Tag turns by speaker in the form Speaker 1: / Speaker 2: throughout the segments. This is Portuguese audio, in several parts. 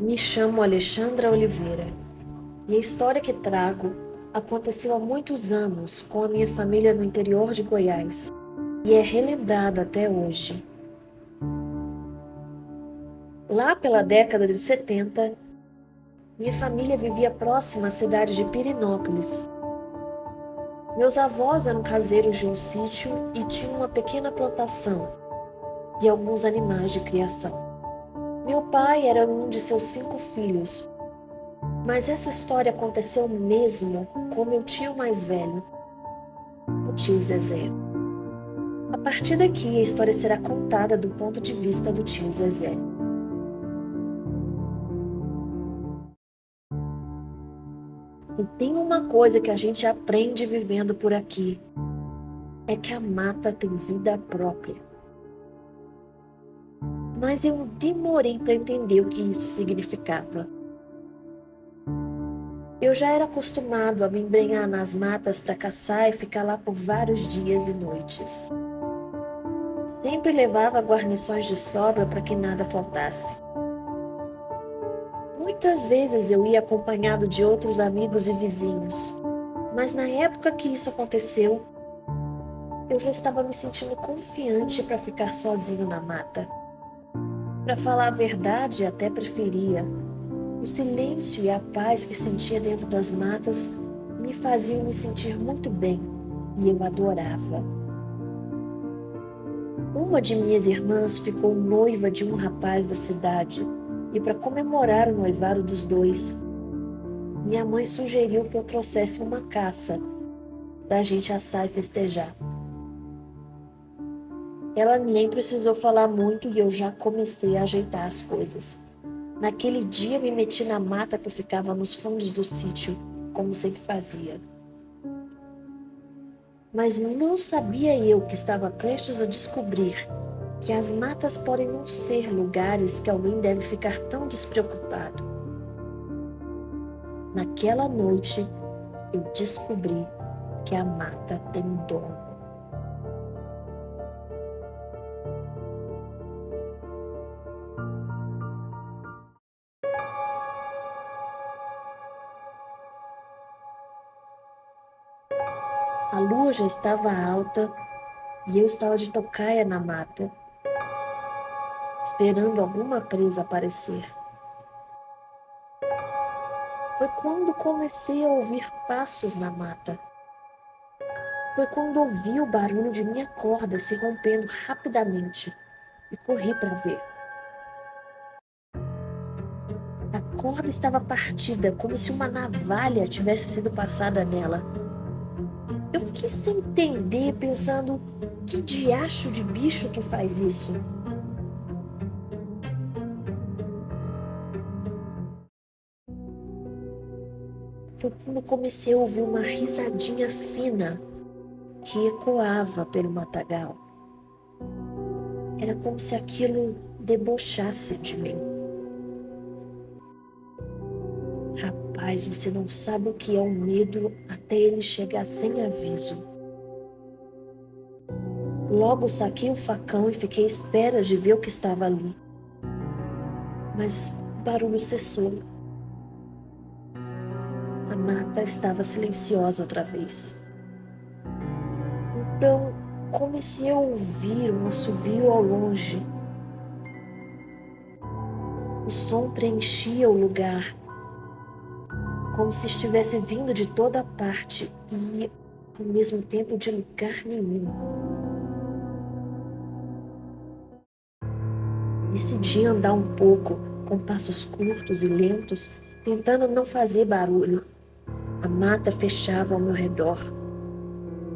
Speaker 1: Me chamo Alexandra Oliveira e a história que trago aconteceu há muitos anos com a minha família no interior de Goiás e é relembrada até hoje. Lá pela década de 70, minha família vivia próxima à cidade de Pirenópolis. Meus avós eram caseiros de um sítio e tinham uma pequena plantação e alguns animais de criação. Meu pai era um de seus 5 filhos, mas essa história aconteceu mesmo com meu tio mais velho, o tio Zezé. A partir daqui, a história será contada do ponto de vista do tio Zezé. Se tem uma coisa que a gente aprende vivendo por aqui, é que a mata tem vida própria. Mas eu demorei para entender o que isso significava. Eu já era acostumado a me embrenhar nas matas para caçar e ficar lá por vários dias e noites. Sempre levava guarnições de sobra para que nada faltasse. Muitas vezes eu ia acompanhado de outros amigos e vizinhos, mas na época que isso aconteceu, eu já estava me sentindo confiante para ficar sozinho na mata. Para falar a verdade, até preferia. O silêncio e a paz que sentia dentro das matas me faziam me sentir muito bem e eu adorava. Uma de minhas irmãs ficou noiva de um rapaz da cidade e para comemorar o noivado dos dois, minha mãe sugeriu que eu trouxesse uma caça para a gente assar e festejar. Ela nem precisou falar muito e eu já comecei a ajeitar as coisas. Naquele dia me meti na mata que ficava nos fundos do sítio, como sempre fazia. Mas não sabia eu que estava prestes a descobrir que as matas podem não ser lugares que alguém deve ficar tão despreocupado. Naquela noite, eu descobri que a mata tem dono. A lua já estava alta e eu estava de tocaia na mata, esperando alguma presa aparecer. Foi quando comecei a ouvir passos na mata. Foi quando ouvi o barulho de minha corda se rompendo rapidamente e corri para ver. A corda estava partida, como se uma navalha tivesse sido passada nela. Eu fiquei sem entender, pensando, que diacho de bicho que faz isso? Foi quando comecei a ouvir uma risadinha fina que ecoava pelo matagal. Era como se aquilo debochasse de mim. Rapaz, você não sabe o que é o medo até ele chegar sem aviso. Logo saquei o facão e fiquei à espera de ver o que estava ali. Mas o barulho cessou. A mata estava silenciosa outra vez. Então comecei a ouvir um assovio ao longe. O som preenchia o lugar, como se estivesse vindo de toda parte e, ao mesmo tempo, de lugar nenhum. Decidi andar um pouco, com passos curtos e lentos, tentando não fazer barulho. A mata fechava ao meu redor.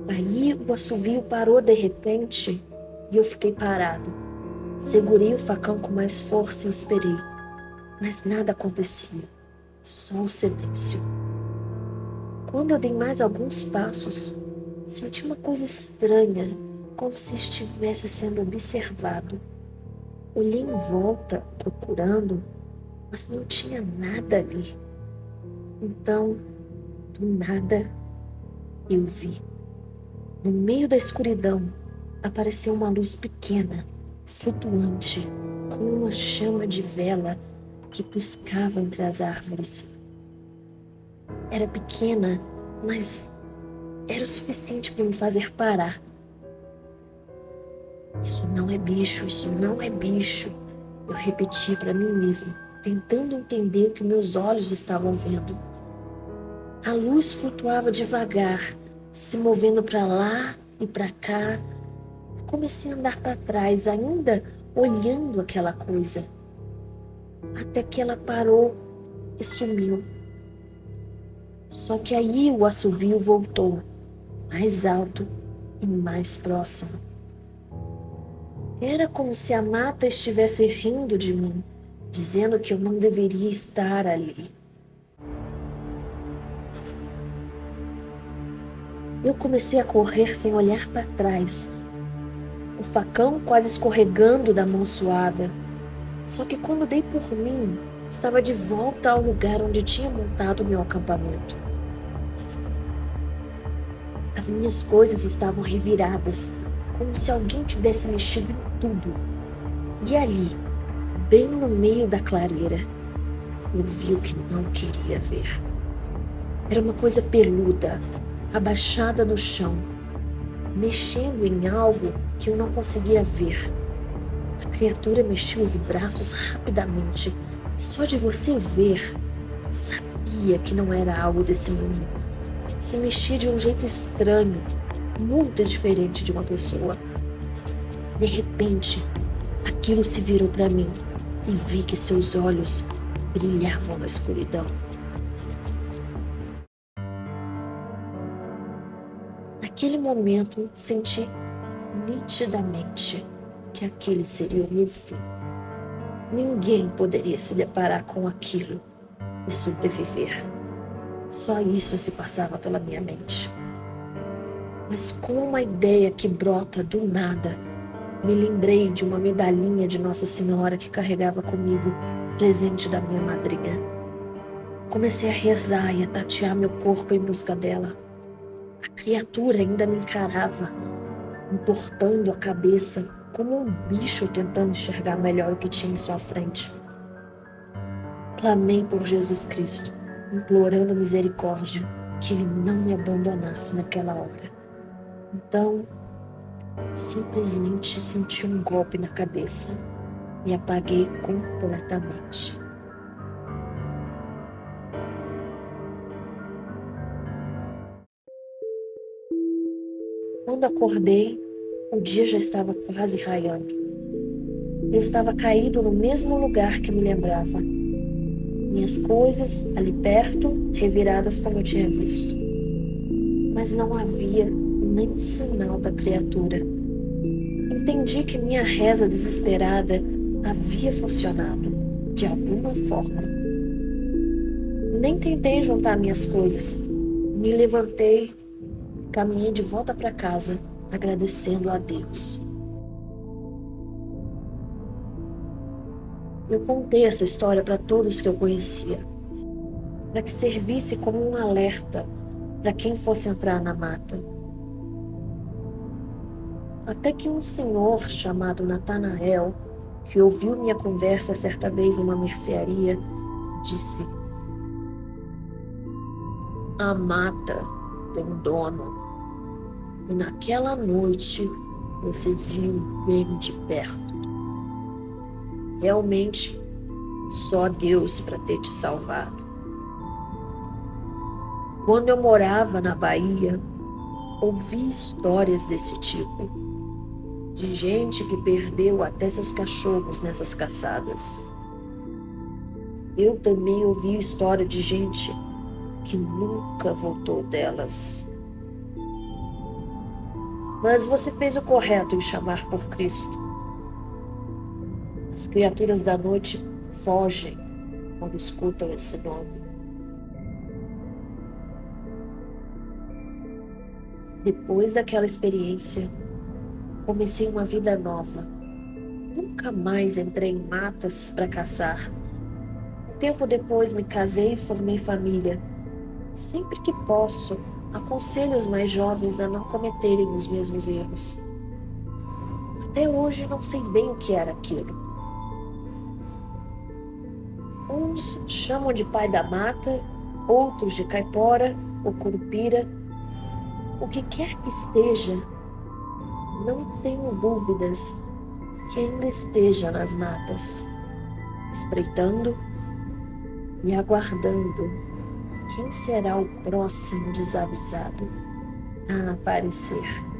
Speaker 1: Aí o assovio parou de repente e eu fiquei parado. Segurei o facão com mais força e esperei, mas nada acontecia, só o silêncio. Quando eu dei mais alguns passos, senti uma coisa estranha, como se estivesse sendo observado. Olhei em volta, procurando, mas não tinha nada ali. Então, do nada, eu vi. No meio da escuridão, apareceu uma luz pequena, flutuante, com uma chama de vela que piscava entre as árvores. Era pequena, mas era o suficiente para me fazer parar. Isso não é bicho, isso não é bicho. Eu repeti para mim mesmo, tentando entender o que meus olhos estavam vendo. A luz flutuava devagar, se movendo para lá e para cá. Eu comecei a andar para trás, ainda olhando aquela coisa, até que ela parou e sumiu. Só que aí o assovio voltou, mais alto e mais próximo. Era como se a mata estivesse rindo de mim, dizendo que eu não deveria estar ali. Eu comecei a correr sem olhar para trás, o facão quase escorregando da mão suada. Só que quando dei por mim, estava de volta ao lugar onde tinha montado meu acampamento. As minhas coisas estavam reviradas, como se alguém tivesse mexido em tudo. E ali, bem no meio da clareira, eu vi o que não queria ver. Era uma coisa peluda, abaixada no chão, mexendo em algo que eu não conseguia ver. A criatura mexia os braços rapidamente. Só de você ver, sabia que não era algo desse mundo. Se mexia de um jeito estranho, muito diferente de uma pessoa. De repente, aquilo se virou para mim e vi que seus olhos brilhavam na escuridão. Naquele momento, senti nitidamente que aquele seria o meu fim. Ninguém poderia se deparar com aquilo e sobreviver. Só isso se passava pela minha mente. Mas com uma ideia que brota do nada, me lembrei de uma medalhinha de Nossa Senhora que carregava comigo, presente da minha madrinha. Comecei a rezar e a tatear meu corpo em busca dela. A criatura ainda me encarava, entortando a cabeça, como um bicho tentando enxergar melhor o que tinha em sua frente. Clamei por Jesus Cristo, implorando misericórdia, que Ele não me abandonasse naquela hora. Então, simplesmente senti um golpe na cabeça e apaguei completamente. Quando acordei, o dia já estava quase raiando. Eu estava caído no mesmo lugar que me lembrava. Minhas coisas ali perto, reviradas como eu tinha visto. Mas não havia nem sinal da criatura. Entendi que minha reza desesperada havia funcionado, de alguma forma. Nem tentei juntar minhas coisas. Me levantei, caminhei de volta para casa, agradecendo a Deus. Eu contei essa história para todos que eu conhecia, para que servisse como um alerta para quem fosse entrar na mata. Até que um senhor chamado Natanael, que ouviu minha conversa certa vez em uma mercearia, disse: "A mata tem um dono, e naquela noite você viu bem de perto. Realmente, só Deus para ter te salvado." Quando eu morava na Bahia, ouvi histórias desse tipo, de gente que perdeu até seus cachorros nessas caçadas. Eu também ouvi história de gente que nunca voltou delas. Mas você fez o correto em chamar por Cristo. As criaturas da noite fogem quando escutam esse nome. Depois daquela experiência, comecei uma vida nova. Nunca mais entrei em matas para caçar. Um tempo depois me casei e formei família. Sempre que posso, aconselho os mais jovens a não cometerem os mesmos erros. Até hoje não sei bem o que era aquilo. Uns chamam de pai da mata, outros de caipora ou curupira. O que quer que seja, não tenho dúvidas que ainda esteja nas matas, espreitando e aguardando quem será o próximo desavisado a aparecer.